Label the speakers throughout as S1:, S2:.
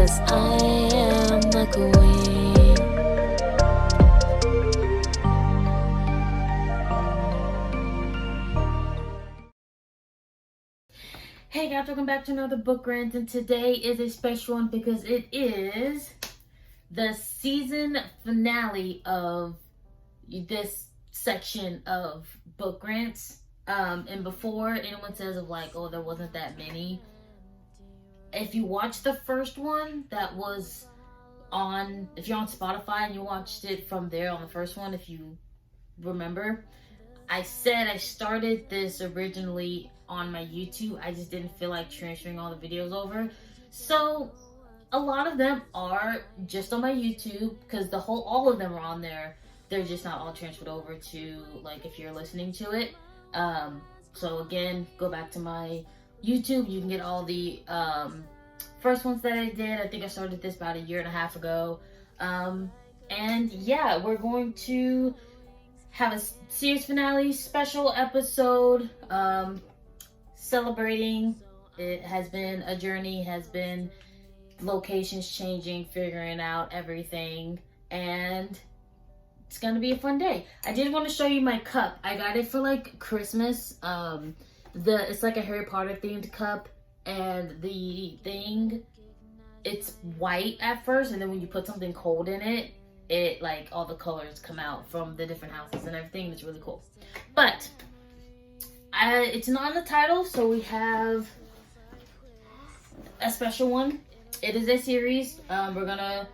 S1: 'cause I am the queen.
S2: Hey guys, welcome back to another book rant, and today is a special one because it is the season finale of this section of book rants. And before anyone says of like, oh, there wasn't that many, if you watch the first one that was on, if you're on Spotify and you watched it from there on the first one, if you remember, I said I started this originally on my YouTube. I just didn't feel like transferring all the videos over. So a lot of them are just on my YouTube because all of them are on there. They're just not all transferred over to like if you're listening to it. So again, go back to my YouTube. You can get all the first ones that I did. I think I started this about a year and a half ago. And yeah, we're going to have a series finale special episode celebrating. It has been a journey, has been locations changing, figuring out everything, and it's gonna be a fun day. I did want to show you my cup. I got it for like Christmas. It's like a Harry Potter themed cup, and the thing, it's white at first, and then when you put something cold in it, it like all the colors come out from the different houses and everything. It's really cool. But it's not in the title, so we have a special one. It is a series. We're gonna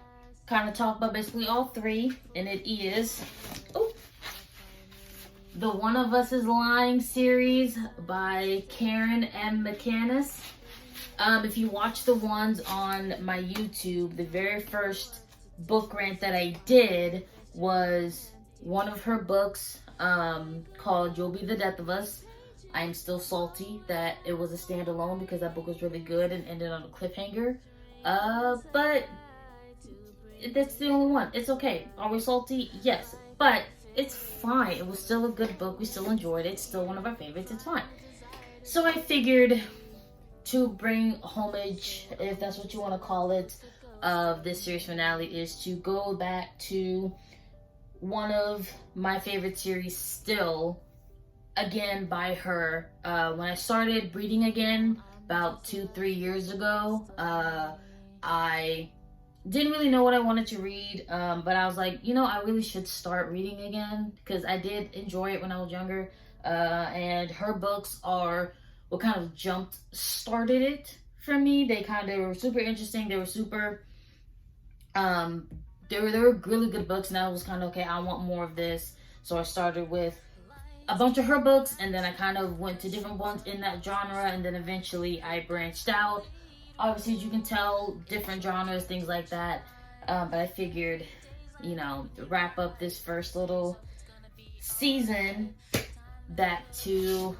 S2: kind of talk about basically all three, and it is the One of Us is Lying series by Karen M McManus. If you watch the ones on my YouTube, the very first book rant that I did was one of her books called You'll Be the Death of Us. I'm still salty that it was a standalone because that book was really good and ended on a cliffhanger. But that's the only one. It's okay. Are we salty? Yes. But it's fine. It was still a good book. We still enjoyed it. It's still one of our favorites. It's fine. So I figured to bring homage, if that's what you want to call it, of this series finale is to go back to one of my favorite series still, again by her. When I started reading again about 2-3 years ago, I didn't really know what I wanted to read, but I was like, I really should start reading again because I did enjoy it when I was younger, and her books are what kind of started it for me. They were super interesting. They were super they were really good books, and I was kind of, okay, I want more of this. So I started with a bunch of her books, and then I kind of went to different ones in that genre, and then eventually I branched out. Obviously, as you can tell, different genres, things like that. But I figured, wrap up this first little season back to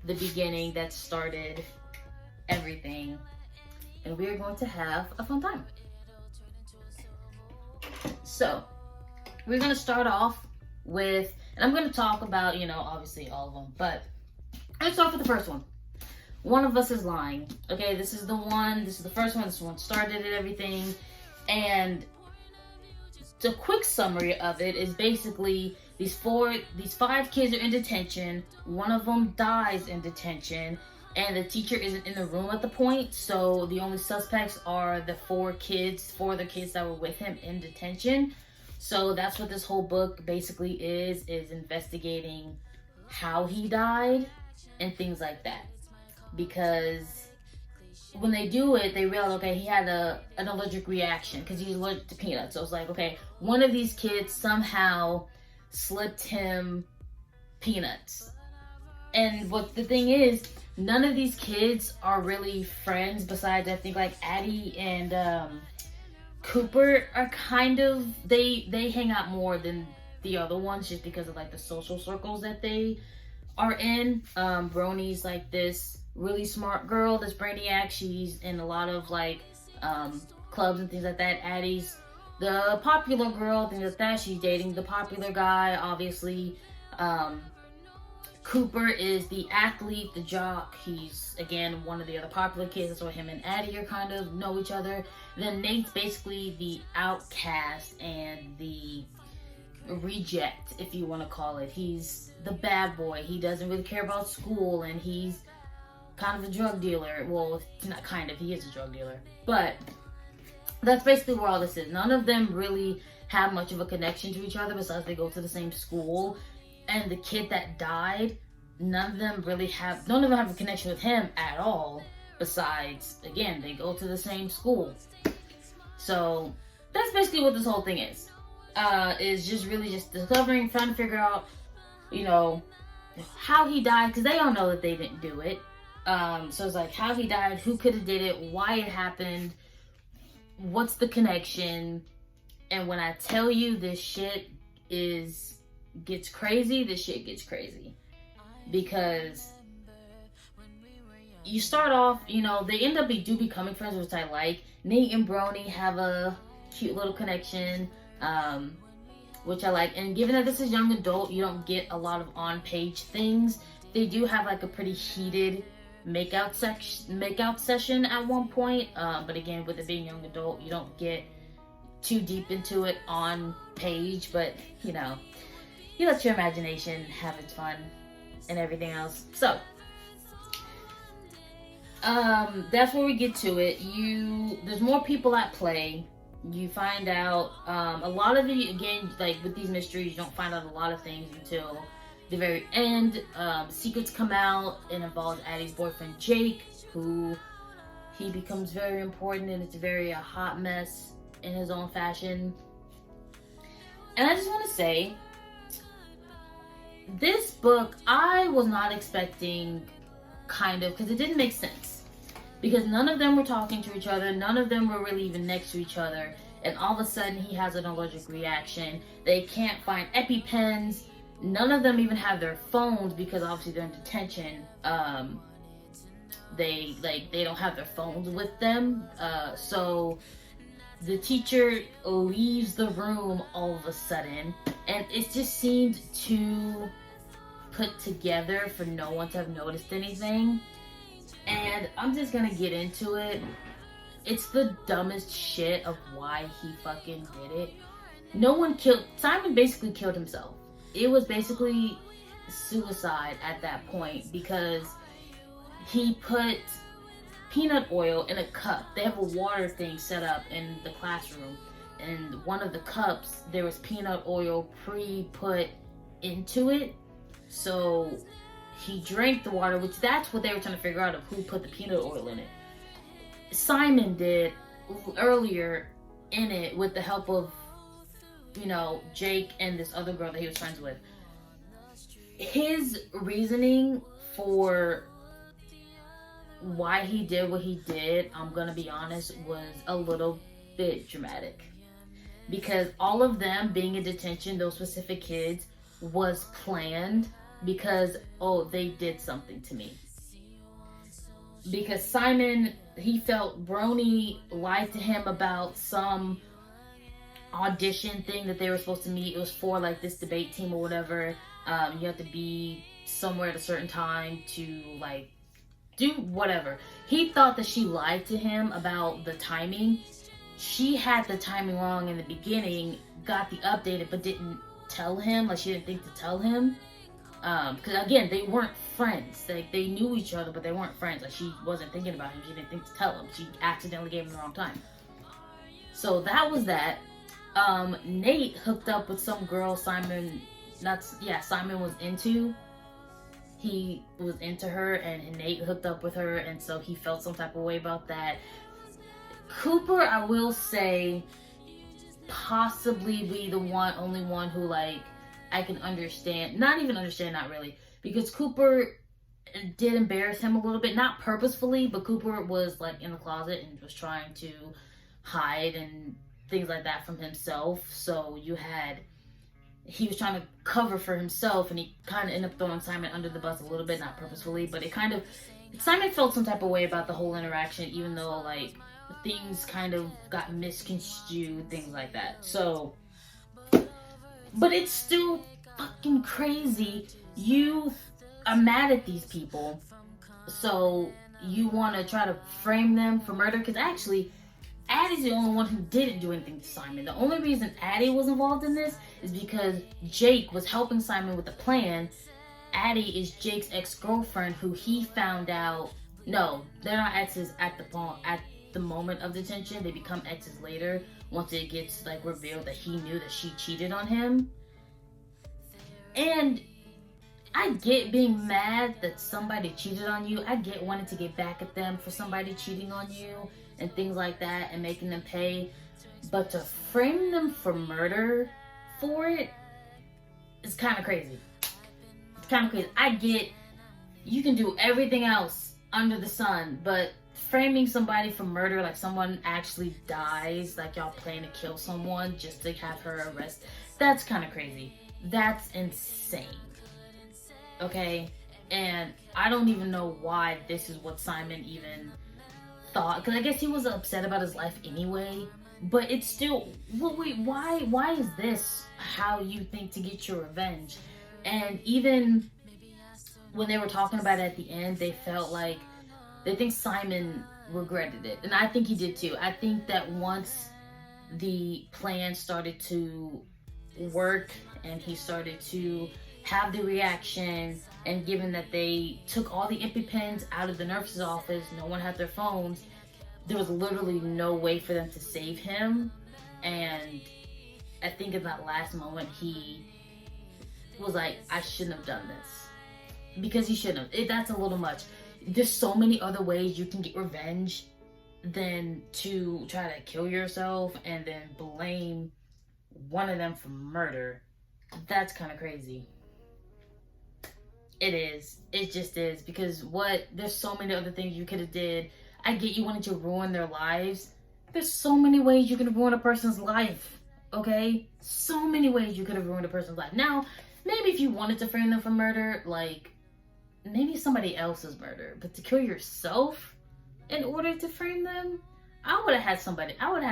S2: the beginning that started everything, and we're going to have a fun time. So we're going to start off with, and I'm going to talk about, obviously all of them, but let's start with the first one. One of Us is Lying. Okay, this is the first one. This one started it, everything. And the quick summary of it is basically these 5 kids are in detention. One of them dies in detention, and the teacher isn't in the room at the point, so the only suspects are the 4 other kids that were with him in detention. So that's what this whole book basically is investigating how he died and things like that. Because when they do it, they realize, okay, he had an allergic reaction because he's allergic to peanuts. So it's like, okay, one of these kids somehow slipped him peanuts. And what the thing is, none of these kids are really friends besides, I think, like Addie and Cooper are kind of, they hang out more than the other ones just because of like the social circles that they are in. Brony's like this really smart girl, this brainiac. She's in a lot of like clubs and things like that. Addie's the popular girl, things like that. She's dating the popular guy, obviously. Cooper is the athlete, the jock. He's, again, one of the other popular kids. That's why him and Addie are kind of know each other. Then Nate's basically the outcast and the reject, if you want to call it. He's the bad boy. He doesn't really care about school, and he's kind of a drug dealer. Well, not kind of, he is a drug dealer. But that's basically where all this is. None of them really have much of a connection to each other besides they go to the same school. And the kid that died, none of them have a connection with him at all. Besides, again, they go to the same school. So that's basically what this whole thing is. Is just really just discovering, trying to figure out, you know, how he died, because they all know that they didn't do it. So it's like how he died, who could have did it, why it happened, what's the connection. And when I tell you this shit gets crazy, this shit gets crazy. Because you start off, you know, they end up becoming friends, which I like. Nate and Brony have a cute little connection, which I like. And given that this is young adult, you don't get a lot of on-page things. They do have like a pretty heated makeout session at one point. But again, with it being young adult, you don't get too deep into it on page. But, you know, you let your imagination have its fun and everything else. So, that's where we get to it. There's more people at play. You find out, a lot of it, again, like with these mysteries, you don't find out a lot of things until the very end. Secrets come out. It involves Addie's boyfriend, Jake, who he becomes very important, and it's very a hot mess in his own fashion. And I just want to say, this book, I was not expecting, because it didn't make sense. Because none of them were talking to each other, none of them were really even next to each other, and all of a sudden he has an allergic reaction. They can't find EpiPens. None of them even have their phones, because obviously they're in detention. They don't have their phones with them. So the teacher leaves the room all of a sudden, and it just seemed too put together for no one to have noticed anything. And I'm just gonna get into it. It's the dumbest shit of why he fucking did it. Simon basically killed himself. It was basically suicide at that point, because he put peanut oil in a cup. They have a water thing set up in the classroom, and one of the cups, there was peanut oil pre-put into it. So he drank the water, which that's what they were trying to figure out, of who put the peanut oil in it. Simon did earlier in it with the help of, you know, Jake and this other girl that he was friends with. His reasoning for why he did what he did, I'm gonna be honest, was a little bit dramatic. Because all of them being in detention, those specific kids, was planned. Because, they did something to me. Because Simon, he felt Brony lied to him about some audition thing that they were supposed to meet. It was for like this debate team or whatever. You have to be somewhere at a certain time to like do whatever. He thought that she lied to him about the timing. She had the timing wrong in the beginning, got the updated, but didn't tell him. Like, she didn't think to tell him. Because again, they weren't friends. They knew each other, but they weren't friends. Like, she wasn't thinking about him. She didn't think to tell him. She accidentally gave him the wrong time. So that was that. Nate hooked up with some girl Simon was into. He was into her, and Nate hooked up with her, and so he felt some type of way about that. Cooper, I will say, possibly be the only one who, like, I can understand. Not even understand, not really. Because Cooper did embarrass him a little bit. Not purposefully, but Cooper was, like, in the closet and was trying to hide and things like that from himself. So he was trying to cover for himself, and he kind of ended up throwing Simon under the bus a little bit, not purposefully, but Simon felt some type of way about the whole interaction, even though, like, things kind of got misconstrued, things like that. So, but it's still fucking crazy. You are mad at these people. So you want to try to frame them for murder? Because actually, Addie's the only one who didn't do anything to Simon. The only reason Addie was involved in this is because Jake was helping Simon with the plan. Addie is Jake's ex-girlfriend, who he found out. No, they're not exes at the moment of detention. They become exes later once it gets like revealed that he knew that she cheated on him. And I get being mad that somebody cheated on you. I get wanting to get back at them for somebody cheating on you and things like that and making them pay. But to frame them for murder for it is kind of crazy. It's kind of crazy. I get you can do everything else under the sun, but framing somebody for murder, like someone actually dies, like y'all plan to kill someone just to have her arrested, that's kind of crazy. That's insane. Okay? And I don't even know why this is what Simon even thought, because I guess he was upset about his life anyway, but it's still, wait, why is this how you think to get your revenge? And even when they were talking about it at the end, they felt like they think Simon regretted it, and I think he did too. I think that once the plan started to work and he started to have the reaction, and given that they took all the EpiPens out of the nurse's office, no one had their phones, there was literally no way for them to save him. And I think in that last moment he was like, I shouldn't have done this. Because he shouldn't have. That's a little much. There's so many other ways you can get revenge than to try to kill yourself and then blame one of them for murder. That's kind of crazy. It is. It just is. Because there's so many other things you could have did. I get you wanted to ruin their lives. There's so many ways you could have ruined a person's life. Okay? So many ways you could have ruined a person's life. Now, maybe if you wanted to frame them for murder, like, maybe somebody else's murder, but to kill yourself in order to frame them, I would have had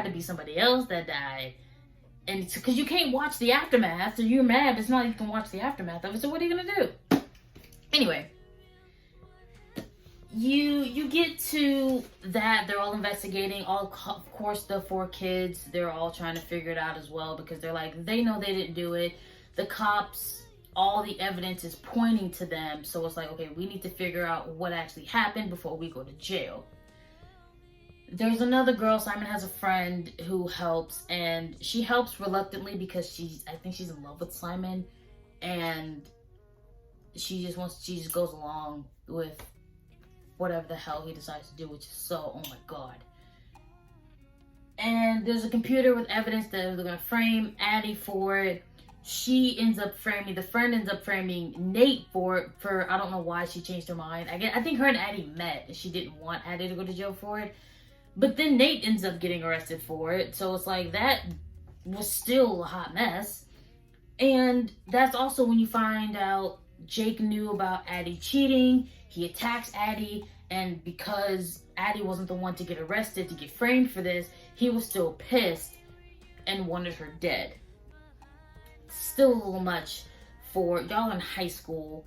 S2: to be somebody else that died. And because you can't watch the aftermath, so you're mad, but it's not like you can watch the aftermath of it, so what are you gonna do? Anyway, you get to that, they're all investigating, of course the 4 kids, they're all trying to figure it out as well, because they're like, they know they didn't do it. The cops, all the evidence is pointing to them, so it's like, okay, we need to figure out what actually happened before we go to jail. There's another girl, Simon has a friend who helps, and she helps reluctantly because I think she's in love with Simon, and she just goes along with whatever the hell he decides to do, which is so, oh my god. And there's a computer with evidence that they're gonna frame Addie for it. The friend ends up framing Nate for it, I don't know why she changed her mind. I think her and Addie met and she didn't want Addie to go to jail for it. But then Nate ends up getting arrested for it. So it's like, that was still a hot mess. And that's also when you find out Jake knew about Addie cheating. He attacks Addie, and because Addie wasn't the one to get arrested, to get framed for this, he was still pissed and wanted her dead. Still a little much for y'all in high school,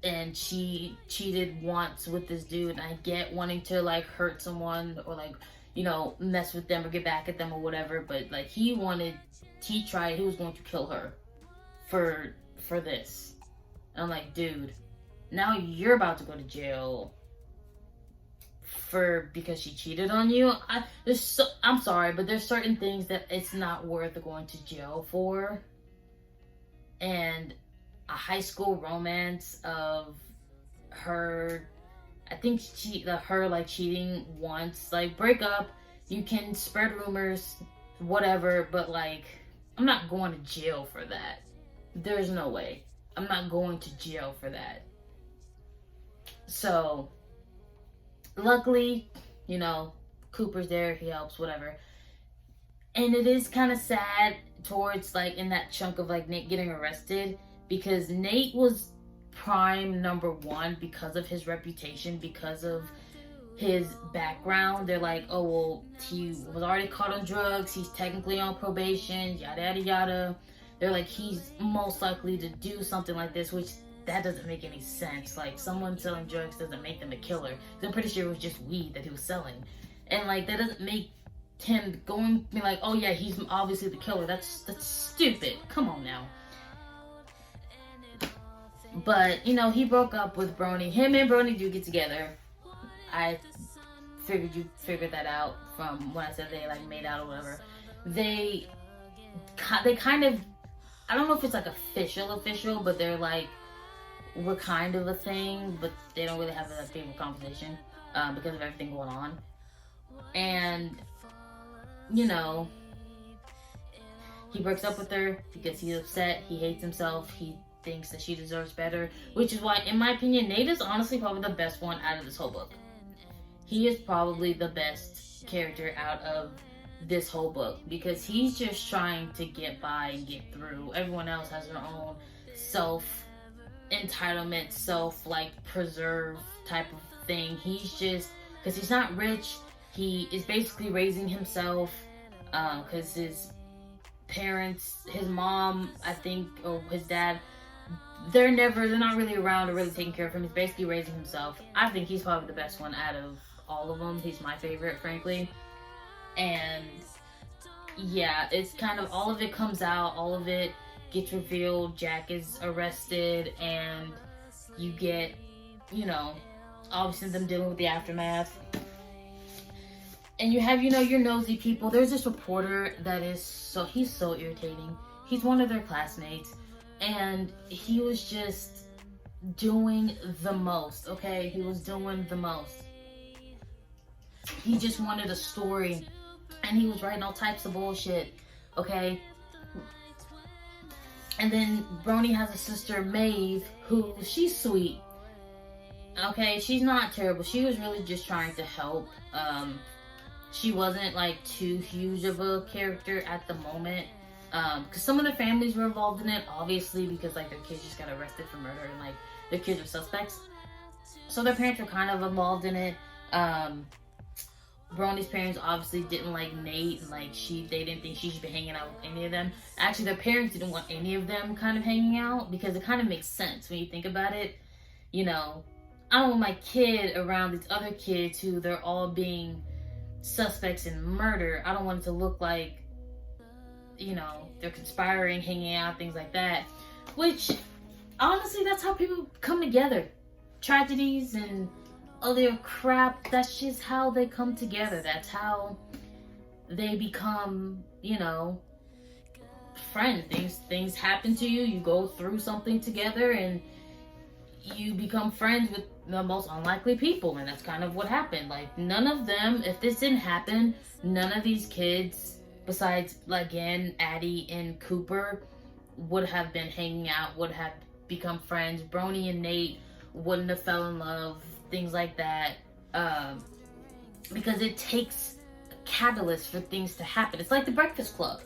S2: and she cheated once with this dude, and I get wanting to like hurt someone or like, you know, mess with them or get back at them or whatever, but like he was going to kill her for this. And I'm like, dude, now you're about to go to jail because she cheated on you. I'm sorry, but there's certain things that it's not worth going to jail for. And a high school romance of her, I think her like cheating once, like break up, you can spread rumors, whatever, but like, I'm not going to jail for that. There's no way. I'm not going to jail for that. So, luckily, you know, Cooper's there, he helps, whatever. And it is kind of sad towards, like, in that chunk of, like, Nate getting arrested, because Nate was prime number 1 because of his reputation, because of his background. They're like, oh, well, he was already caught on drugs, he's technically on probation, yada, yada, yada. They're like, he's most likely to do something like this, which that doesn't make any sense. Like, someone selling drugs doesn't make them a killer. I'm pretty sure it was just weed that he was selling. And, like, that doesn't make him going, be like, oh yeah, he's obviously the killer. That's stupid. Come on now. But, you know, he broke up with Brony. Him and Brony do get together. I figured you figured that out from when I said they, like, made out or whatever. They kind of, I don't know if it's, like, official, but they're, like, we're kind of a thing, but they don't really have a big conversation because of everything going on. And, you know, he breaks up with her because he's upset. He hates himself. He thinks that she deserves better, which is why, in my opinion, Nate is honestly probably the best one out of this whole book. He is probably the best character out of this whole book because he's just trying to get by and get through. Everyone else has their own self-entitlement, self-preserve type of thing. He's just, because he's not rich, he is basically raising himself because his parents, his mom, I think, or his dad, they're not really around or really taking care of him. He's basically raising himself. I think he's probably the best one out of all of them. He's my favorite, frankly. And yeah, it's kind of, all of it comes out, all of it gets revealed. Jack is arrested, and you get, you know, obviously them dealing with the aftermath. And you have, you know, your nosy people. There's this reporter that is he's so irritating. He's one of their classmates, and he was just doing the most, okay? He was doing the most. He just wanted a story, and he was writing all types of bullshit, okay? And then Brony has a sister, Maeve, who, she's sweet, okay? She's not terrible. She was really just trying to help. She wasn't, like, too huge of a character at the moment. Because some of their families were involved in it, obviously, because, like, their kids just got arrested for murder, and, like, their kids are suspects. So their parents were kind of involved in it. Brony's parents obviously didn't like Nate, and, like, they didn't think she should be hanging out with any of them. Actually, their parents didn't want any of them kind of hanging out, because it kind of makes sense when you think about it. You know, I don't want my kid around these other kids who they're all being suspects in murder. I don't want it to look like, you know, they're conspiring, hanging out, things like that. Which, honestly, that's how people come together. Tragedies and other crap, that's just how they come together. That's how they become, you know, friends. Things happen to you, you go through something together, and you become friends with the most unlikely people, and that's kind of what happened. Like, none of them, if this didn't happen, none of these kids, besides, again, Addie and Cooper, would have been hanging out, would have become friends. Brony and Nate wouldn't have fell in love, things like that, because it takes a catalyst for things to happen. It's like the Breakfast Club,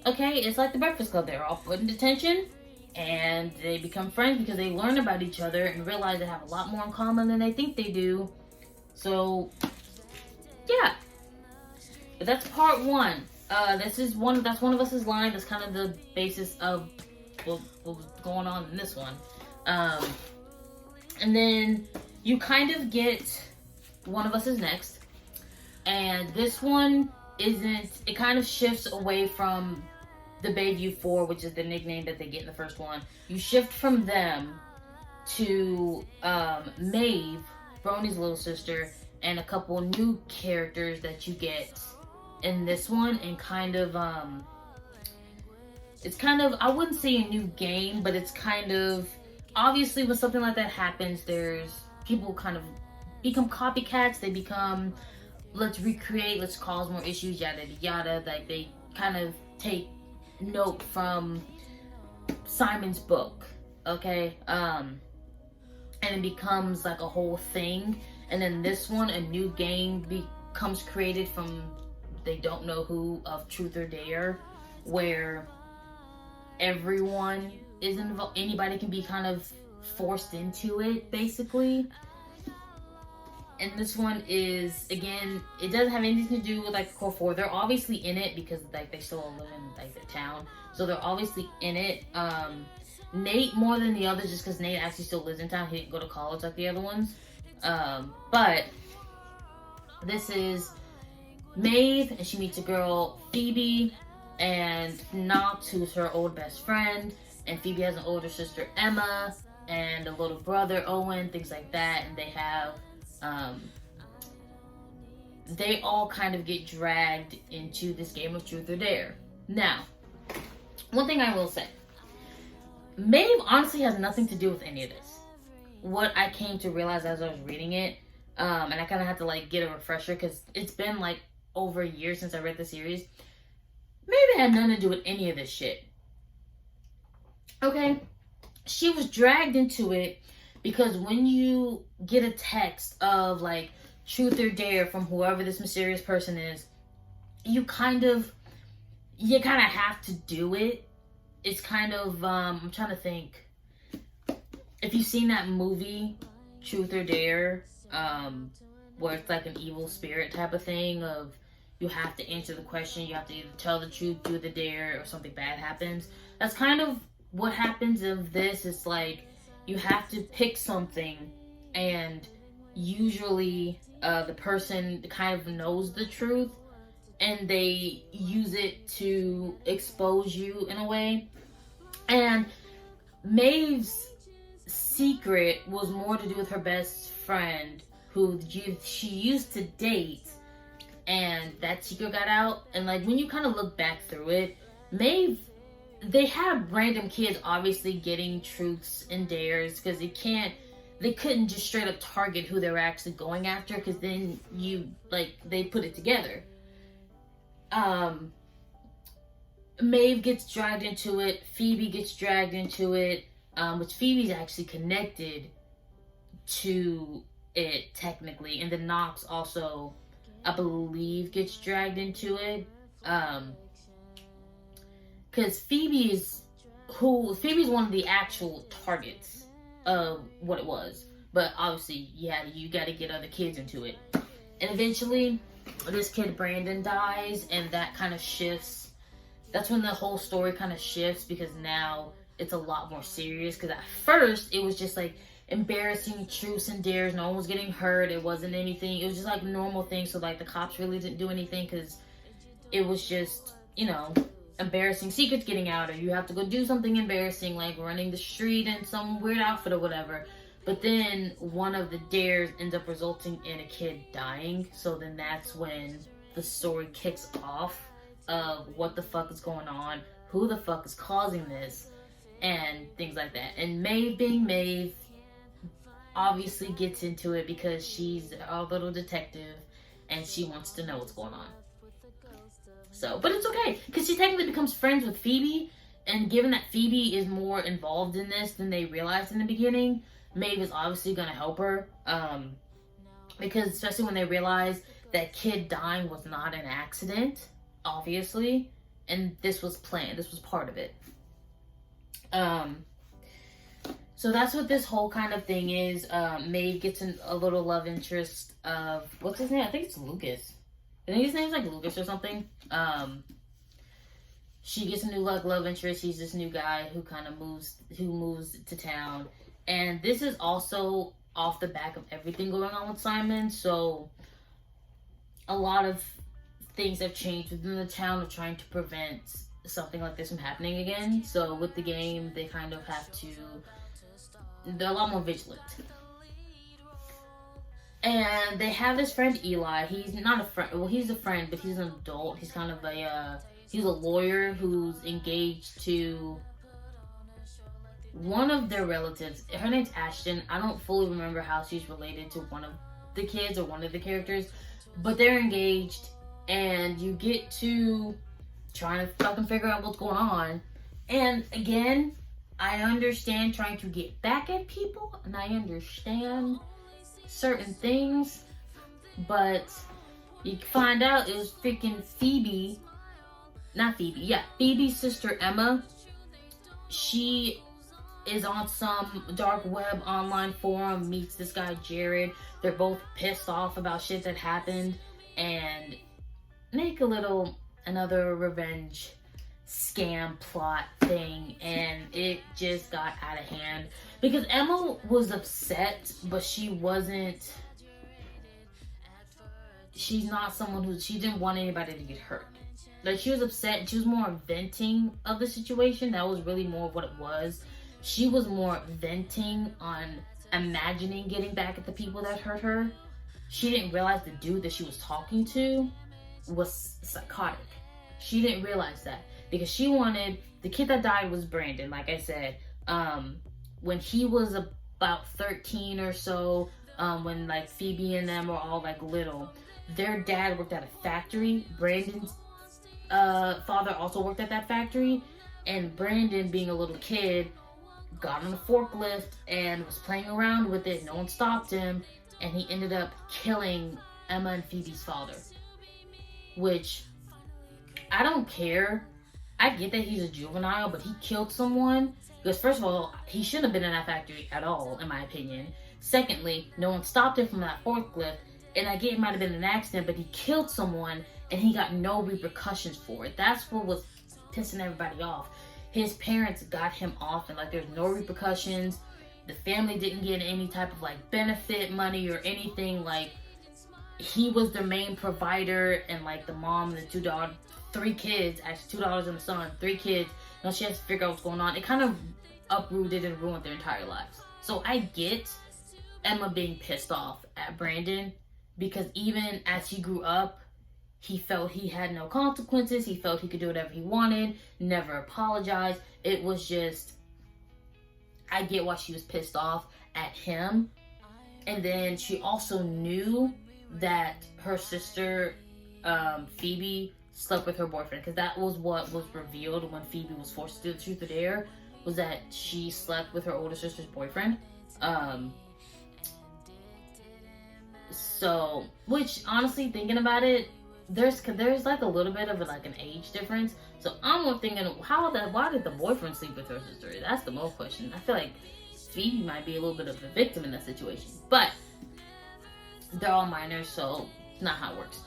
S2: okay? It's like the Breakfast Club. They're all put in detention, and they become friends because they learn about each other and realize they have a lot more in common than they think they do. So, yeah. But that's part one. That's one of Us' line. That's kind of the basis of what was going on in this one. And then you kind of get One of Us Is Next. And this one it kind of shifts away from the Bayview 4, which is the nickname that they get in the first one. You shift from them to Maeve, Brony's little sister, and a couple new characters that you get in this one, and kind of it's kind of, I wouldn't say a new game, but it's kind of, obviously when something like that happens, there's people kind of become copycats. They become, let's recreate, let's cause more issues, yada yada. Like, they kind of take note from Simon's book, okay? And it becomes like a whole thing. And then this one, a new game becomes created from they don't know who, of Truth or Dare, where everyone is involved. Anybody can be kind of forced into it, basically. And this one is, again, it doesn't have anything to do with, like, Core 4. They're obviously in it because, like, they still live in, like, the town. So they're obviously in it. Nate more than the others just because Nate actually still lives in town. He didn't go to college like the other ones. But this is Maeve, and she meets a girl, Phoebe, and Knox, who's her old best friend. And Phoebe has an older sister, Emma, and a little brother, Owen, things like that. And they have, they all kind of get dragged into this game of truth or dare. Now, one thing I will say, Maeve honestly has nothing to do with any of this. What I came to realize as I was reading it, and I kind of had to like get a refresher because it's been like over a year since I read the series. Maeve had nothing to do with any of this shit. Okay? She was dragged into it because when you get a text of like truth or dare from whoever this mysterious person is, you kind of have to do it. It's kind of, I'm trying to think. If you've seen that movie, Truth or Dare, where it's like an evil spirit type of thing of you have to answer the question, you have to either tell the truth, do the dare, or something bad happens. That's kind of what happens of this. It's like you have to pick something, and usually the person kind of knows the truth, and they use it to expose you in a way. And Maeve's secret was more to do with her best friend, who she used to date, and that secret got out. And like when you kind of look back through it, Maeve, they had random kids obviously getting truths and dares because they couldn't just straight up target who they were actually going after, because then they put it together. Maeve gets dragged into it. Phoebe gets dragged into it, which Phoebe's actually connected to it technically, and then Knox also, I believe, gets dragged into it. Because Phoebe's one of the actual targets of what it was, but obviously, yeah, you got to get other kids into it, and eventually, this kid Brandon dies, and that kind of shifts. That's when the whole story kind of shifts, because now it's a lot more serious. Because at first, it was just like embarrassing truths and dares. No one was getting hurt. It wasn't anything. It was just like normal things. So like the cops really didn't do anything because it was just, embarrassing secrets getting out, or you have to go do something embarrassing like running the street in some weird outfit or whatever. But then one of the dares ends up resulting in a kid dying. So then that's when the story kicks off of what the fuck is going on, who the fuck is causing this, and things like that. And Maeve, being Maeve, obviously gets into it because she's a little detective and she wants to know what's going on. So, but it's okay, because she technically becomes friends with Phoebe, and given that Phoebe is more involved in this than they realized in the beginning, Maeve is obviously going to help her, because especially when they realize that kid dying was not an accident, obviously, and this was planned. This was part of it. So that's what this whole kind of thing is. Maeve gets a little love interest of, what's his name? I think it's Lucas. I think his name's like Lucas or something. She gets a new love interest. He's this new guy who kind of moves to town. And this is also off the back of everything going on with Simon. So a lot of things have changed within the town of trying to prevent something like this from happening again. So with the game, they kind of have to, they're a lot more vigilant. And they have this friend Eli. He's not a friend, well, he's a friend, but he's an adult. He's kind of he's a lawyer who's engaged to one of their relatives. Her name's Ashton. I don't fully remember how she's related to one of the kids or one of the characters, but they're engaged, and you get to trying to fucking figure out what's going on. And again, I understand trying to get back at people, and I understand certain things, but you find out it was freaking Phoebe's sister Emma. She is on some dark web online forum, meets this guy Jared. They're both pissed off about shit that happened and make another revenge scam plot thing, and it just got out of hand because Emma was upset, but she's not someone she didn't want anybody to get hurt. Like, she was upset. She was more venting of the situation. That was really more of what it was. She was more venting on imagining getting back at the people that hurt her. She didn't realize the dude that she was talking to was psychotic. She didn't realize that because she wanted, the kid that died was Brandon, like I said. When he was about 13 or so, when like Phoebe and them were all like little, their dad worked at a factory. Brandon's father also worked at that factory, and Brandon, being a little kid, got on a forklift and was playing around with it. No one stopped him, and he ended up killing Emma and Phoebe's father. Which, I don't care. I get that he's a juvenile, but he killed someone. Because first of all, he shouldn't have been in that factory at all, in my opinion. Secondly, no one stopped him from that forklift. And I get it might have been an accident, but he killed someone and he got no repercussions for it. That's what was pissing everybody off. His parents got him off and like there's no repercussions. The family didn't get any type of like benefit money or anything. Like, he was their main provider, and like the mom and the 3 kids, actually 2 daughters and a son, 3 kids. Now she has to figure out what's going on. It kind of uprooted and ruined their entire lives. So I get Emma being pissed off at Brandon, because even as he grew up, he felt he had no consequences. He felt he could do whatever he wanted, never apologized. It was just, I get why she was pissed off at him. And then she also knew that her sister, Phoebe, slept with her boyfriend, because that was what was revealed when Phoebe was forced to do the truth or dare, was that she slept with her older sister's boyfriend. So, which honestly, thinking about it, there's like a little bit of like an age difference. So I'm thinking, why did the boyfriend sleep with her sister? That's the most question. I feel like Phoebe might be a little bit of a victim in that situation, but they're all minors, so it's not how it works.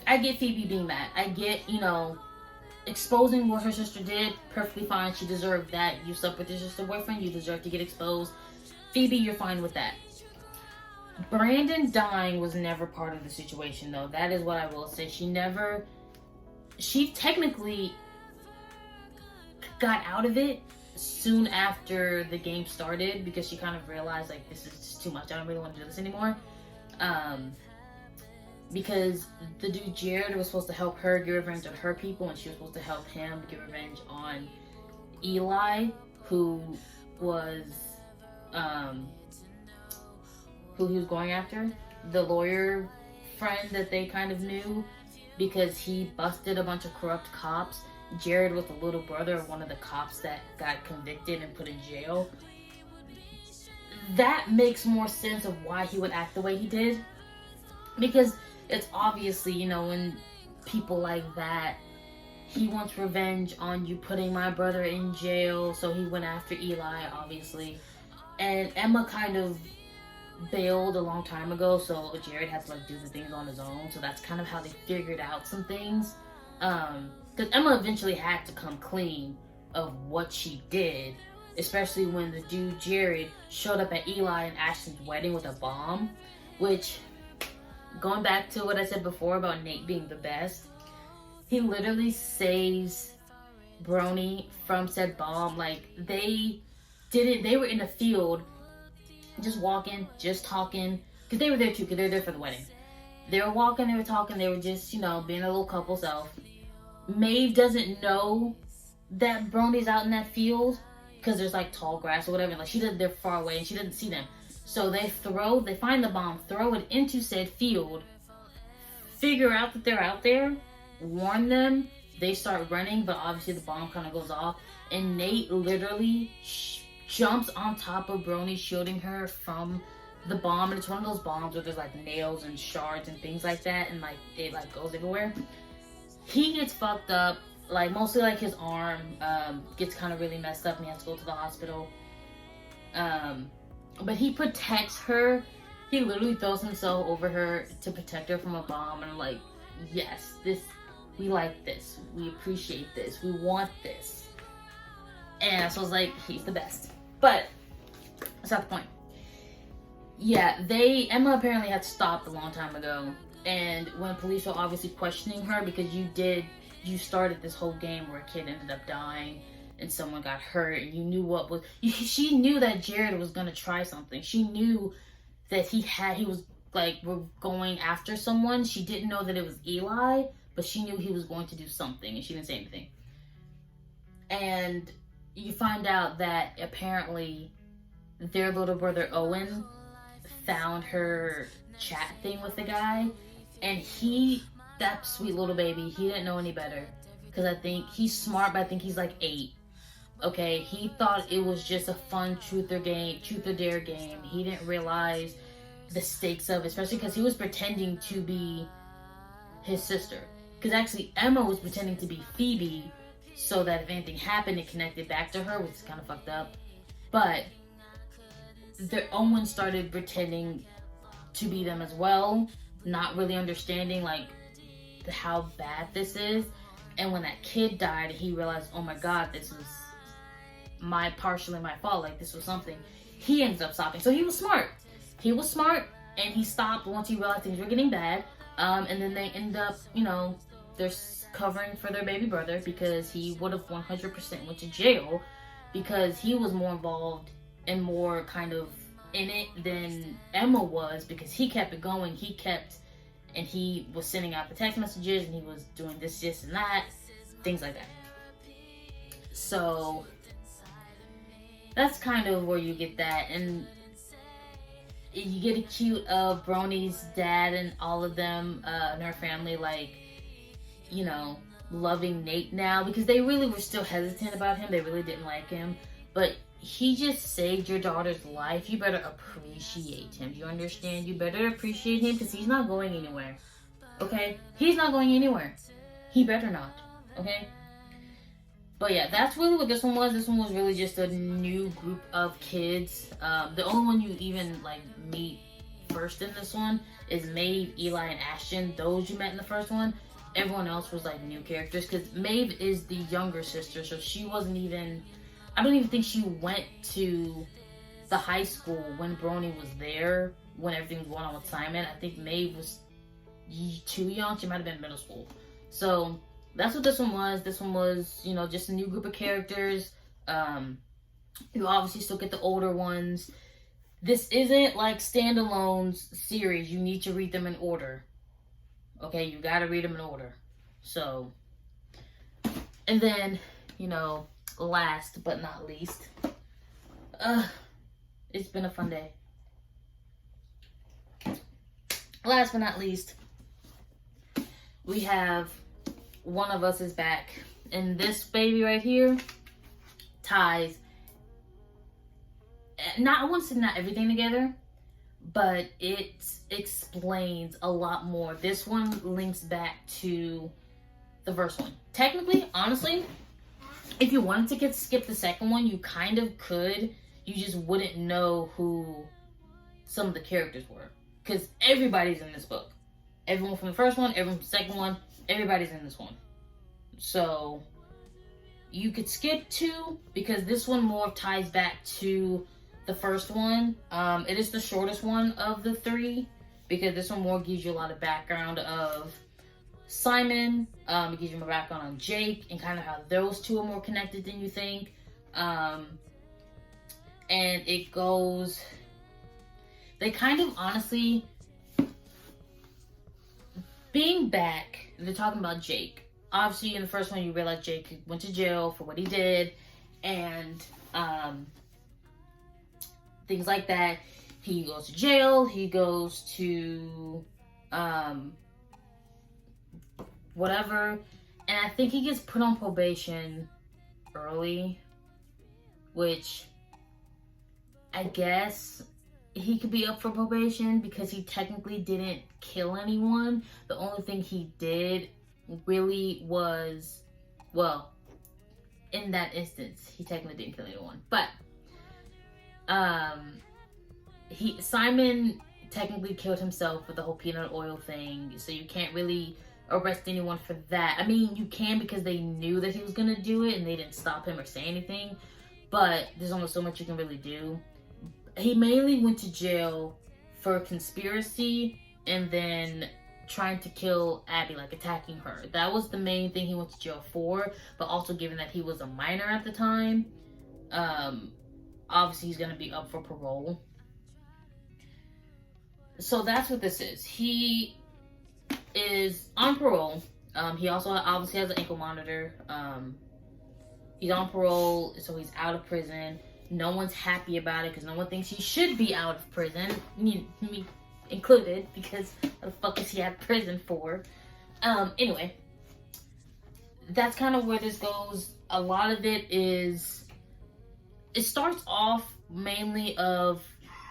S2: I get Phoebe being mad. I get, exposing what her sister did, perfectly fine. She deserved that. You slept with your sister's boyfriend, you deserve to get exposed. Phoebe, you're fine with that. Brandon dying was never part of the situation, though. That is what I will say. She technically got out of it soon after the game started, because she kind of realized, like, this is just too much. I don't really want to do this anymore. Because the dude Jared was supposed to help her get revenge on her people, and she was supposed to help him get revenge on Eli, who was who he was going after, the lawyer friend that they kind of knew, because he busted a bunch of corrupt cops. Jared was the little brother of one of the cops that got convicted and put in jail. That makes more sense of why he would act the way he did, because it's obviously, when people like that, he wants revenge on you putting my brother in jail, so he went after Eli, obviously. And Emma kind of bailed a long time ago, so Jared had to do the things on his own. So that's kind of how they figured out some things. Because Emma eventually had to come clean of what she did, especially when the dude Jared showed up at Eli and Ashton's wedding with a bomb. Which, going back to what I said before about Nate being the best, he literally saves Brony from said bomb. Like, they were in the field, just walking, just talking, because they were there too, because they were there for the wedding. They were walking, they were talking, they were just, being a little couple self. Maeve doesn't know that Brony's out in that field, because there's tall grass or whatever. They're far away and she doesn't see them. So they find the bomb, throw it into said field, figure out that they're out there, warn them, they start running, but obviously the bomb kind of goes off, and Nate literally jumps on top of Brony, shielding her from the bomb. And it's one of those bombs where there's nails and shards and things like that, and it goes everywhere. He gets fucked up, mostly his arm gets kind of really messed up and he has to go to the hospital. But he protects her. He literally throws himself over her to protect her from a bomb, and yes, we like this, we appreciate this, we want this. And so I was like, he's the best. But that's not the point. Yeah, Emma apparently had stopped a long time ago. And when police were obviously questioning her, because you started this whole game where a kid ended up dying and someone got hurt, and you knew she knew that Jared was gonna try something. She knew that he was like, we're going after someone. She didn't know that it was Eli, but she knew he was going to do something, and she didn't say anything. And you find out that apparently their little brother Owen found her chat thing with the guy, and that sweet little baby, he didn't know any better, because I think he's smart, but I think he's like 8. Okay, he thought it was just a fun truth or dare game. He didn't realize the stakes of it, especially because he was pretending to be his sister. Because actually Emma was pretending to be Phoebe, so that if anything happened, it connected back to her, which is kind of fucked up. But Owen started pretending to be them as well, not really understanding like how bad this is. And when that kid died, he realized, oh my god, this was partially my fault, like this was something. He ends up stopping. So he was smart, and he stopped once he realized things were getting bad. And then they end up, they're covering for their baby brother, because he would have 100% went to jail, because he was more involved and more kind of in it than Emma was, because he kept it going. And he was sending out the text messages, and he was doing this and that, things like that. So that's kind of where you get that. And you get a cute Brony's dad and all of them and her family, like, loving Nate now, because they really were still hesitant about him. They really didn't like him, but he just saved your daughter's life. You better appreciate him. Do you understand? You better appreciate him, because he's not going anywhere. Okay? He's not going anywhere. He better not. Okay? But yeah, that's really what this one was. This one was really just a new group of kids. The only one you even meet first in this one is Maeve, Eli, and Ashton. Those you met in the first one. Everyone else was new characters, because Maeve is the younger sister, so she wasn't even, I don't even think she went to the high school when Brony was there, when everything was going on with Simon. I think Maeve was too young. She might have been middle school. So that's what this one was. This one was, just a new group of characters. You obviously still get the older ones. This isn't like standalone series. You need to read them in order. Okay, you gotta read them in order. So, and then, last but not least, it's been a fun day. Last but not least, we have One of Us is Back. And this baby right here ties, I wouldn't say not everything together, but it explains a lot more. This one links back to the first one. Technically, honestly, if you wanted to skip the second one, you kind of could. You just wouldn't know who some of the characters were, because everybody's in this book. Everyone from the first one, everyone from the second one, everybody's in this one. So you could skip 2, because this one more ties back to the first one. It is the shortest one of the 3, because this one more gives you a lot of background of Simon. It gives you more background on Jake and kind of how those two are more connected than you think. And it goes, they kind of honestly, being back, they're talking about Jake. Obviously, in the first one, you realize Jake went to jail for what he did, and things like that. He goes to jail. He goes to whatever, and I think he gets put on probation early, which I guess he could be up for probation because he technically didn't kill anyone. The only thing he did really was, well, in that instance, he technically didn't kill anyone. But Simon technically killed himself with the whole peanut oil thing, so you can't really arrest anyone for that. I mean, you can because they knew that he was gonna do it and they didn't stop him or say anything, but there's only so much you can really do. He mainly went to jail for conspiracy and then trying to kill Abby, like attacking her. That was the main thing he went to jail for, but also given that he was a minor at the time, obviously he's gonna be up for parole. So that's what this is. He is on parole. He also obviously has an ankle monitor. He's on parole, so he's out of prison. No one's happy about it because no one thinks he should be out of prison, me included, because what the fuck is he at prison for? Anyway, that's kind of where this goes. A lot of it starts off mainly of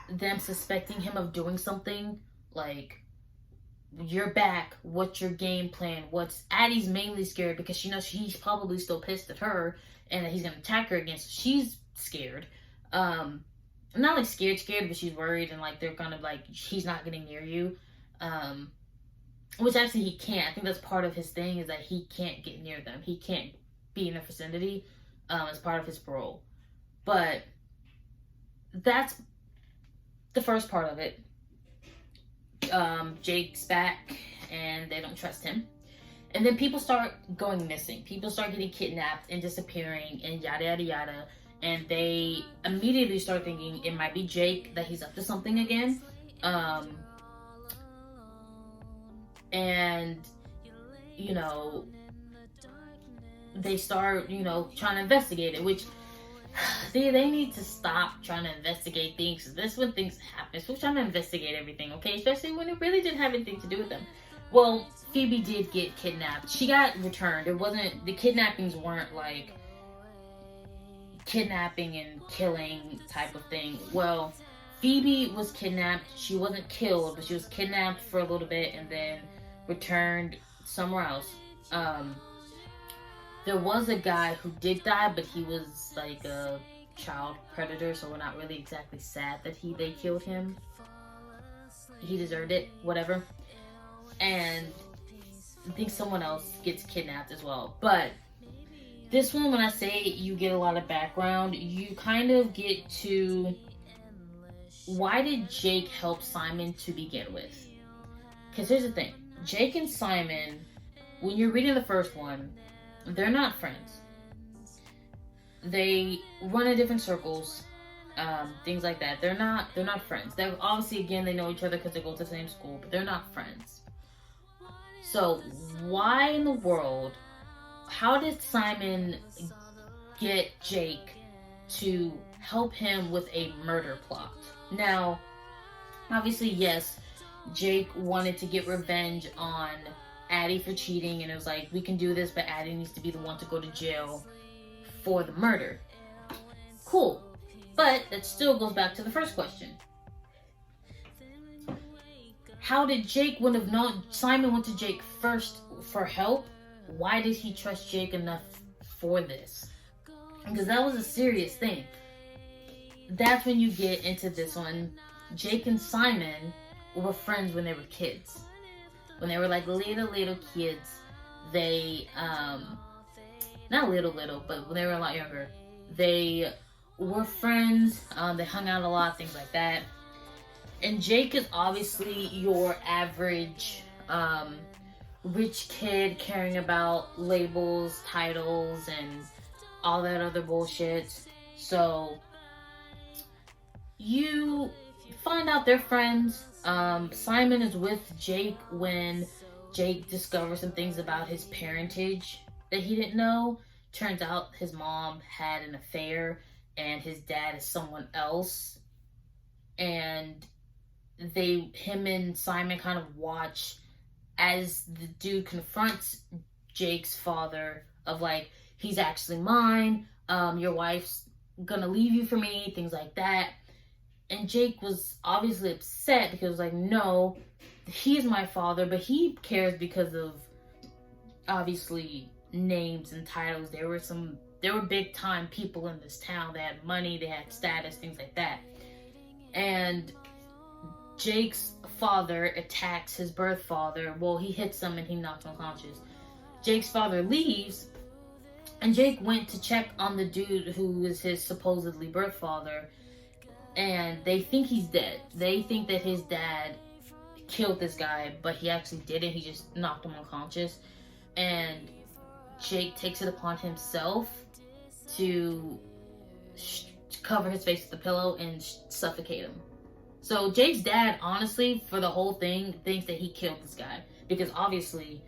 S2: them suspecting him of doing something, like, you're back, what's your game plan? Addie's mainly scared because she knows he's probably still pissed at her and that he's gonna attack her again, so she's scared. Not like scared, but she's worried and like they're kind of like, he's not getting near you. Which actually he can't. I think that's part of his thing, is that he can't get near them. He can't be in their vicinity as part of his parole. But that's the first part of it. Jake's back and they don't trust him. And then people start going missing. People start getting kidnapped and disappearing and yada yada yada. And they immediately start thinking it might be Jake, that he's up to something again. And, you know, they start, you know, trying to investigate it, which they need to stop trying to investigate things. This is when things happen. So we're trying to investigate everything, okay? Especially when it really didn't have anything to do with them. Well, Phoebe did get kidnapped. She got returned. The kidnappings weren't like kidnapping and killing type of thing. Well, Phoebe was kidnapped. She wasn't killed, but she was kidnapped for a little bit and then returned somewhere else. There was a guy who did die, but he was like a child predator, so we're not really exactly sad that they killed him. He deserved it, whatever. And I think someone else gets kidnapped as well. But this one, when I say you get a lot of background, you kind of get to, why did Jake help Simon to begin with? Because here's the thing. Jake and Simon, when you're reading the first one, they're not friends. They run in different circles, things like that. They're not friends. They're obviously, again, they know each other because they go to the same school, but they're not friends. So why in the world, how did Simon get Jake to help him with a murder plot? Now, obviously, yes, Jake wanted to get revenge on Addie for cheating, and it was like, we can do this, but Addie needs to be the one to go to jail for the murder. Cool. But that still goes back to the first question. How did Jake would have known? Simon went to Jake first for help. Why did he trust Jake enough for this? Because that was a serious thing. That's when you get into this one. Jake and Simon were friends when they were kids. When they were like little kids, they, not little, but when they were a lot younger, they were friends. They hung out a lot, things like that. And Jake is obviously your average, rich kid caring about labels, titles, and all that other bullshit. So you find out they're friends. Simon is with Jake when Jake discovers some things about his parentage that he didn't know. Turns out his mom had an affair and his dad is someone else. And him and Simon kind of watch as the dude confronts Jake's father of like, he's actually mine, your wife's gonna leave you for me, things like that. And Jake was obviously upset because like, no, he's my father, but he cares because of obviously names and titles. There were big time people in this town. They had money, they had status, things like that. And Jake's father attacks his birth father. Well, he hits him and he knocks him unconscious. Jake's father leaves, and Jake went to check on the dude who is his supposedly birth father, and they think he's dead. They think that his dad killed this guy, but he actually didn't. He just knocked him unconscious. And Jake takes it upon himself to cover his face with a pillow and suffocate him. So Jake's dad, honestly, for the whole thing, thinks that he killed this guy. Because obviously,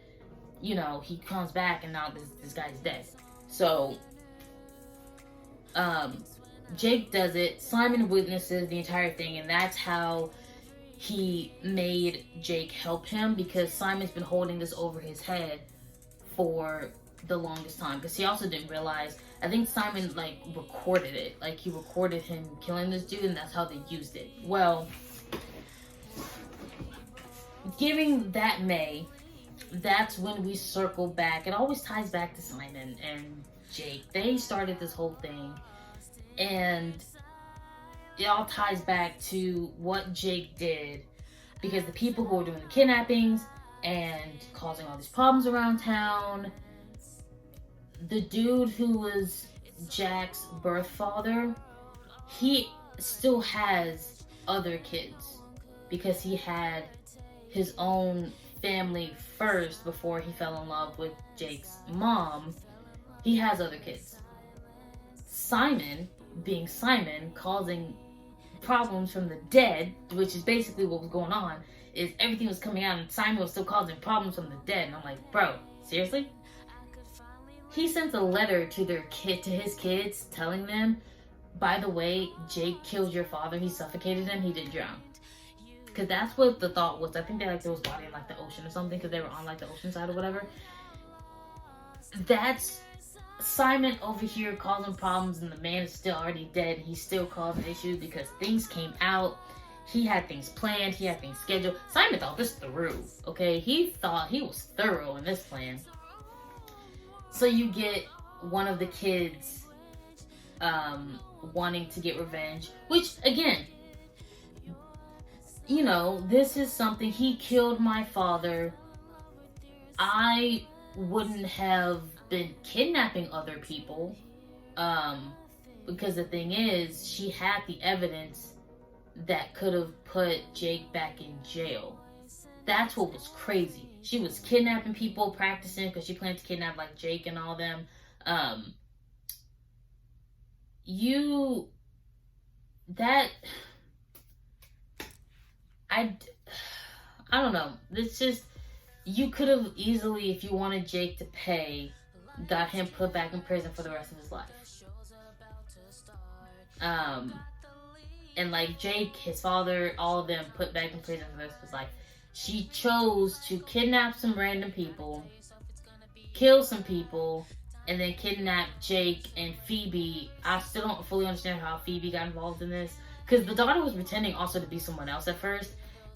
S2: you know, he comes back and now this guy's dead. So, Jake does it. Simon witnesses the entire thing, and that's how he made Jake help him, because Simon's been holding this over his head for the longest time. Because he also didn't realize, I think Simon, like, recorded it. Like, he recorded him killing this dude, and that's how they used it. Well, giving that May, that's when we circle back. It always ties back to Simon and Jake. They started this whole thing, and it all ties back to what Jake did, because the people who were doing the kidnappings and causing all these problems around town, the dude who was Jack's birth father, he still has other kids, because he had his own family first before he fell in love with Jake's mom. He has other kids. Simon, being Simon, causing problems from the dead, which is basically what was going on, is everything was coming out and Simon was still causing problems from the dead. And I'm like, bro, seriously? He sent a letter to his kids telling them, by the way, Jake killed your father, he suffocated him, he didn't drown. Because that's what the thought was. I think they threw his body in like the ocean or something, because they were on like the ocean side or whatever. That's Simon over here causing problems, and the man is still already dead. He's still causing issues because things came out. He had things planned. He had things scheduled. Simon thought this through, okay? He thought he was thorough in this plan. So you get one of the kids wanting to get revenge, which, again, you know, this is something. He killed my father. I wouldn't have been kidnapping other people, because the thing is, she had the evidence that could have put Jake back in jail. That's what was crazy. She was kidnapping people, practicing, because she planned to kidnap like Jake and all them. I don't know. It's just, you could have easily, if you wanted Jake to pay, got him put back in prison for the rest of his life. And like Jake, his father, all of them put back in prison for the rest of his life. She chose to kidnap some random people, kill some people, and then kidnap Jake and Phoebe. I still don't fully understand how Phoebe got involved in this, because the daughter was pretending also to be someone else at first.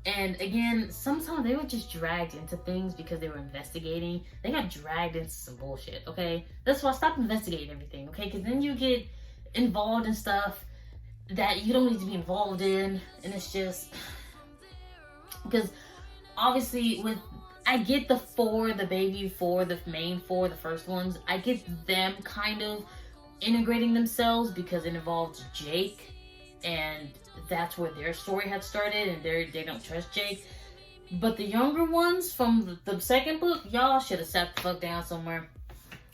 S2: And again, sometimes they were just dragged into things because they were investigating. They got dragged into some bullshit, okay? That's why I stopped investigating everything, okay? Because then you get involved in stuff that you don't need to be involved in. And it's just, because obviously I get the baby four, the main four, the first ones. I get them kind of integrating themselves because it involves Jake, and that's where their story had started, and they don't trust Jake. But the younger ones from the second book, y'all should have sat the fuck down somewhere.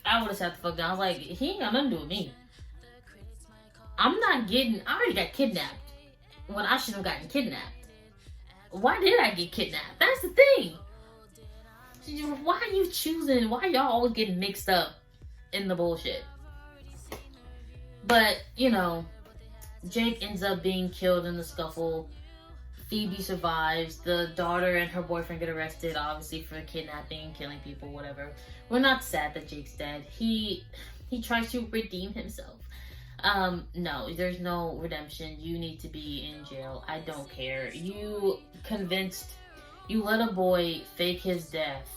S2: I would have sat the fuck down. I was like, he ain't got nothing to do with me. I already got kidnapped when I shouldn't have gotten kidnapped. Why did I get kidnapped? That's the thing. Why are you choosing? Why y'all always getting mixed up in the bullshit? But, you know, Jake ends up being killed in the scuffle. Phoebe survives. The daughter and her boyfriend get arrested, obviously, for kidnapping, killing people, whatever. We're not sad that Jake's dead. He tries to redeem himself. No, there's no redemption. You need to be in jail. I don't care. You let a boy fake his death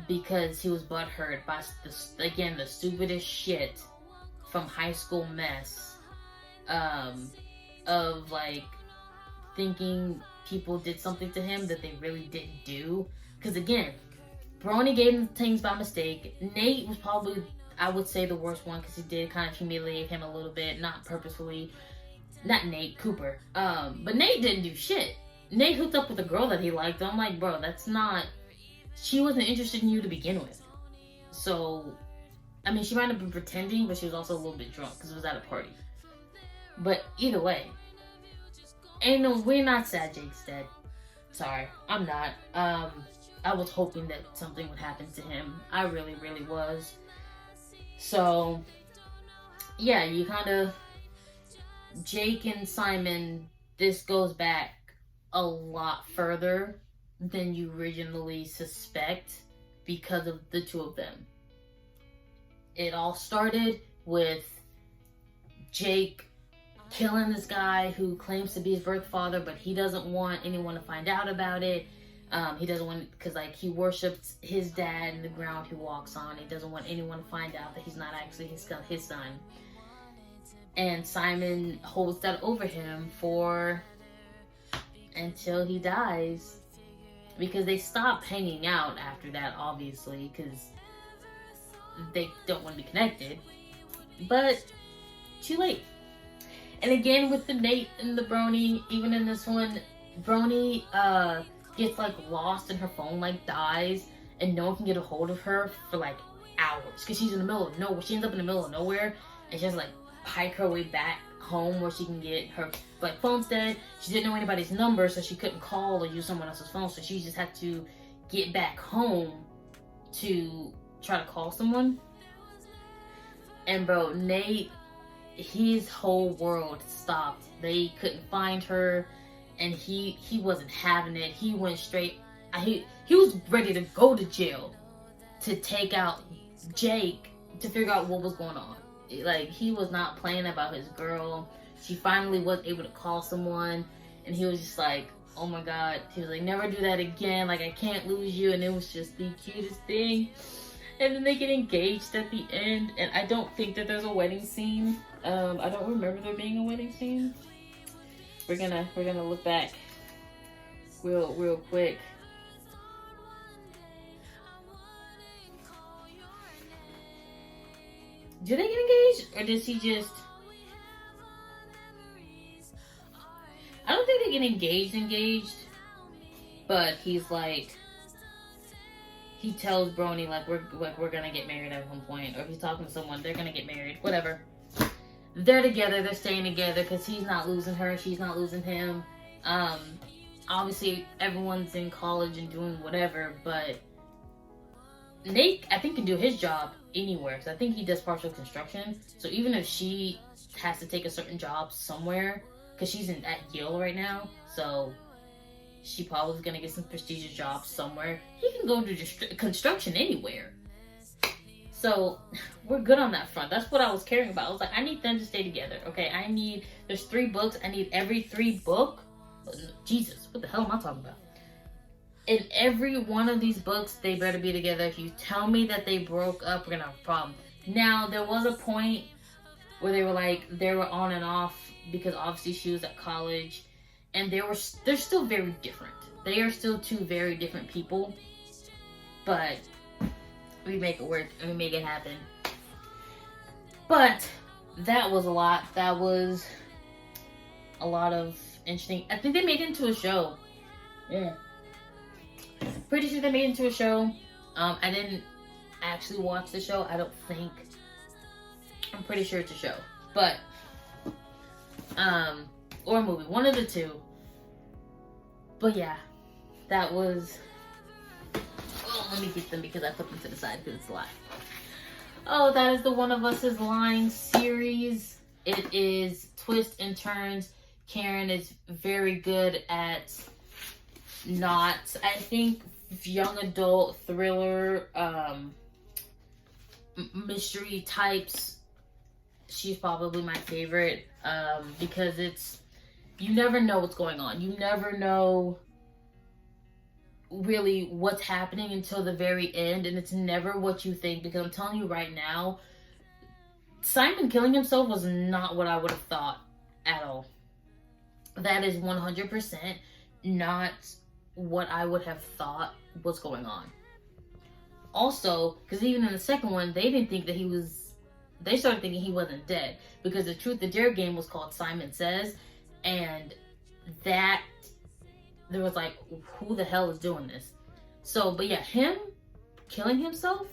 S2: because he was butthurt by, the stupidest shit from High School Mess. Of like thinking people did something to him that they really didn't do. Because again, Brony gave him things by mistake. Nate was probably, I would say, the worst one because he did kind of humiliate him a little bit, not purposefully. Not Nate, Cooper. But Nate didn't do shit. Nate hooked up with a girl that he liked. I'm like, bro, that's not... She wasn't interested in you to begin with. So, I mean, she might have been pretending, but she was also a little bit drunk because it was at a party. But either way, we're not sad Jake's dead. Sorry, I'm not. I was hoping that something would happen to him. I really, really was. So, yeah, you kind of... Jake and Simon, this goes back a lot further than you originally suspect because of the two of them. It all started with Jake killing this guy who claims to be his birth father, but he doesn't want anyone to find out about it. He doesn't want, because like he worships his dad and the ground he walks on. He doesn't want anyone to find out that he's not actually his son. And Simon holds that over him until he dies. Because they stop hanging out after that, obviously, because they don't want to be connected. But too late. And again with the Nate and the Brony, even in this one, Brony gets like lost and her phone like dies and no one can get a hold of her for like hours. Because she's in the middle of nowhere. She ends up in the middle of nowhere and she has to like hike her way back home where she can get her like phone's dead. She didn't know anybody's number, so she couldn't call or use someone else's phone, so she just had to get back home to try to call someone. And bro, Nate, his whole world stopped. They couldn't find her and he wasn't having it. He went straight, he was ready to go to jail to take out Jake to figure out what was going on. Like, he was not playing about his girl. She finally was able to call someone, and he was just like, oh my god. He was like, never do that again. Like, I can't lose you. And it was just the cutest thing. And then they get engaged at the end, and I don't think that there's a wedding scene. I don't remember there being a wedding scene. We're gonna look back real quick. Do they get engaged? Or does he just... I don't think they get engaged. But he's like... He tells Brony, like, we're gonna get married at one point. Or if he's talking to someone, they're gonna get married. Whatever. They're together. They're staying together because he's not losing her. She's not losing him. Obviously, everyone's in college and doing whatever. But Nate, I think, can do his job anywhere. So I think he does partial construction. So even if she has to take a certain job somewhere, because she's at Yale right now, so she probably is going to get some prestigious jobs somewhere. He can go to construction anywhere. So we're good on that front. That's what I was caring about. I was like, I need them to stay together. Okay, there's 3 books. I need every 3 book. Jesus, what the hell am I talking about? In every one of these books, they better be together. If you tell me that they broke up, we're gonna have a problem. Now, there was a point where they were on and off because obviously she was at college, and they're still very different. They are still 2 very different people, but we make it work and we make it happen. But that was a lot. That was a lot of interesting. I think they made it into a show. Yeah. Pretty sure they made it into a show. I didn't actually watch the show. I don't think. I'm pretty sure it's a show. But, or a movie. One of the 2. But yeah, that was... Oh, let me get them because I put them to the side because it's a lot. Oh, that is the One of Us is Lying series. It is twists and turns. Karen is very good at not, I think, young adult thriller, mystery types. She's probably my favorite, because you never know what's going on. You never know really what's happening until the very end, and it's never what you think, because I'm telling you right now, Simon killing himself was not what I would have thought at all. That is 100% not what I would have thought was going on. Also, because even in the second one, they didn't think that he was, they started thinking he wasn't dead. Because the Truth or Dare game was called Simon Says, and that, there was like, who the hell is doing this? So, but yeah, him killing himself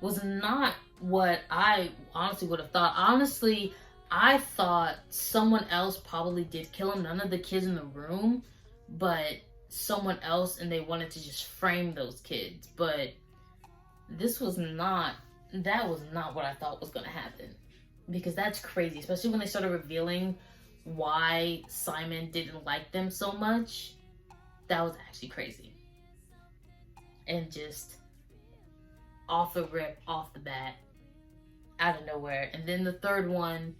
S2: was not what I honestly would have thought. Honestly, I thought someone else probably did kill him. None of the kids in the room, but someone else, and they wanted to just frame those kids. But this was not, that was not what I thought was going to happen. Because that's crazy, especially when they started revealing why Simon didn't like them so much. That was actually crazy. And just off the rip, off the bat, out of nowhere. And then the third one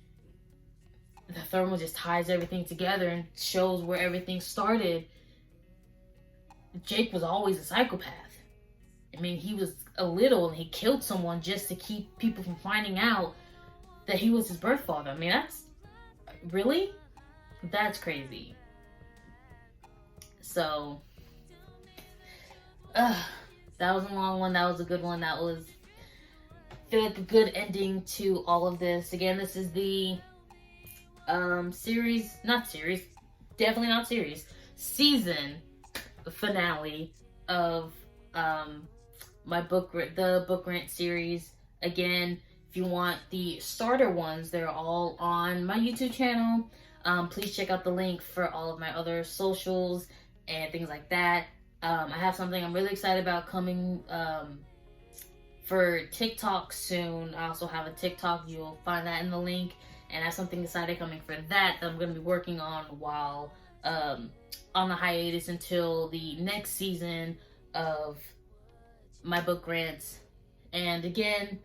S2: just ties everything together and shows where everything started. Jake was always a psychopath. I mean, he was a little and he killed someone just to keep people from finding out that he was his birth father. I mean, that's, really? That's crazy. So, that was a long one. That was a good one. That was, I feel like, a good ending to all of this. Again, this is the season finale of my the book rant series. Again, if you want the starter ones, they're all on my YouTube channel. Please check out the link for all of my other socials and things like that. I have something I'm really excited about coming for TikTok soon. I also have a TikTok. You'll find that in the link. And I have something exciting coming for that I'm going to be working on while on the hiatus until the next season of my book rants. And again,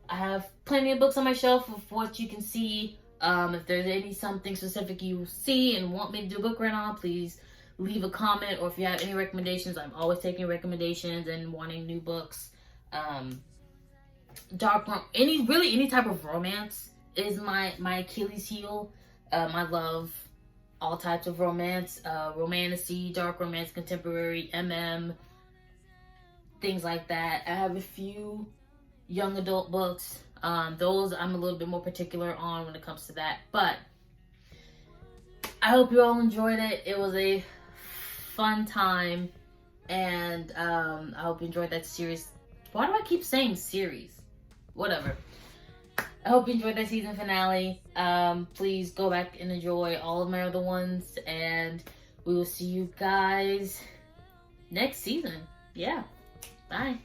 S2: I have plenty of books on my shelf of what you can see. If there's something specific you see and want me to do a book rant on, please leave a comment. Or if you have any recommendations, I'm always taking recommendations and wanting new books. Any type of romance is my Achilles heel. I love all types of romance, romantasy, dark romance, contemporary, things like that. I have a few young adult books. Those I'm a little bit more particular on when it comes to that. But I hope you all enjoyed it. It was a fun time, and I hope you enjoyed that series. Why do I keep saying series? Whatever. I hope you enjoyed that season finale. Please go back and enjoy all of my other ones, and we will see you guys next season. Yeah. Bye.